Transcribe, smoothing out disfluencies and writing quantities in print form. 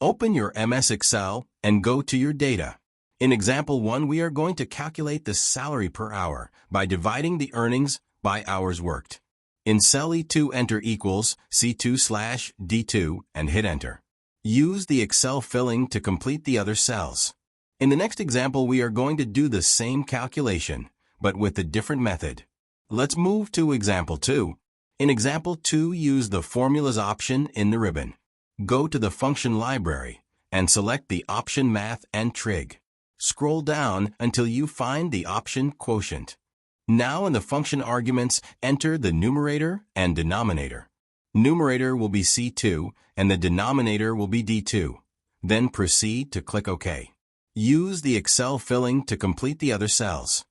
Open your MS Excel and go to your data. In example 1, we are going to calculate the salary per hour by dividing the earnings by hours worked. In cell E2, enter equals C2/D2 and hit enter. Use the Excel filling to complete the other cells. In the next example, we are going to do the same calculation, but with a different method. Let's move to example 2. In example 2, use the Formulas option in the ribbon. Go to the function library and select the option Math and Trig. Scroll down until you find the option Quotient. Now in the function arguments, enter the numerator and denominator. Numerator will be C2 and the denominator will be D2. Then proceed to click OK. Use the Excel filling to complete the other cells.